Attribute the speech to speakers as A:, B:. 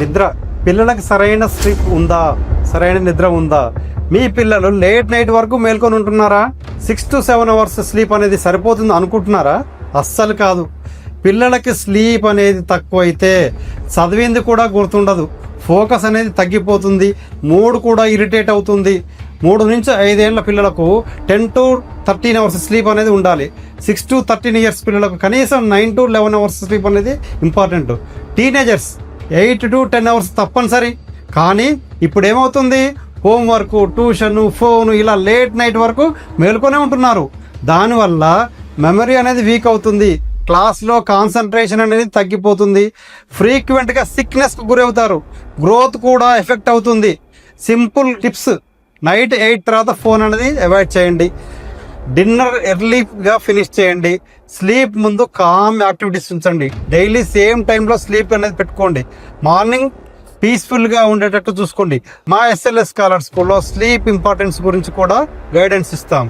A: నిద్ర పిల్లలకు సరైన స్లీప్ ఉందా, సరైన నిద్ర ఉందా? మీ పిల్లలు లేట్ నైట్ వరకు మేల్కొని ఉంటున్నారా? 6 to 7 అవర్స్ స్లీప్ అనేది సరిపోతుంది అనుకుంటున్నారా? అస్సలు కాదు. పిల్లలకి స్లీప్ అనేది తక్కువైతే చదివింది కూడా గుర్తుండదు, ఫోకస్ అనేది తగ్గిపోతుంది, మూడ్ కూడా ఇరిటేట్ అవుతుంది. 3 నుంచి 5 ఏళ్ల పిల్లలకు 10 to 13 అవర్స్ స్లీప్ అనేది ఉండాలి. 6 to 13 ఇయర్స్ పిల్లలకు కనీసం 9 to 11 అవర్స్ స్లీప్ అనేది ఇంపార్టెంట్. టీనేజర్స్ 8 to 10 అవర్స్ తప్పనిసరి. కానీ ఇప్పుడు ఏమవుతుంది, హోంవర్క్, ట్యూషన్, ఫోన్ ఇలా లేట్ నైట్ వరకు మేల్కొనే ఉంటున్నారు. దానివల్ల మెమరీ అనేది వీక్ అవుతుంది, క్లాస్లో కాన్సన్ట్రేషన్ అనేది తగ్గిపోతుంది, ఫ్రీక్వెంట్గా సిక్నెస్కు గురవుతారు, గ్రోత్ కూడా ఎఫెక్ట్ అవుతుంది. సింపుల్ టిప్స్: నైట్ 8 తర్వాత ఫోన్ అనేది అవాయిడ్ చేయండి. డిన్నర్ ఎర్లీగా ఫినిష్ చేయండి. స్లీప్ ముందు కామ్ యాక్టివిటీస్ ఉంచండి. డైలీ సేమ్ టైంలో స్లీప్ అనేది పెట్టుకోండి. మార్నింగ్ పీస్ఫుల్గా ఉండేటట్టు చూసుకోండి. మా SLS స్కాలర్ స్కూల్లో స్లీప్ ఇంపార్టెన్స్ గురించి కూడా గైడెన్స్ ఇస్తాం.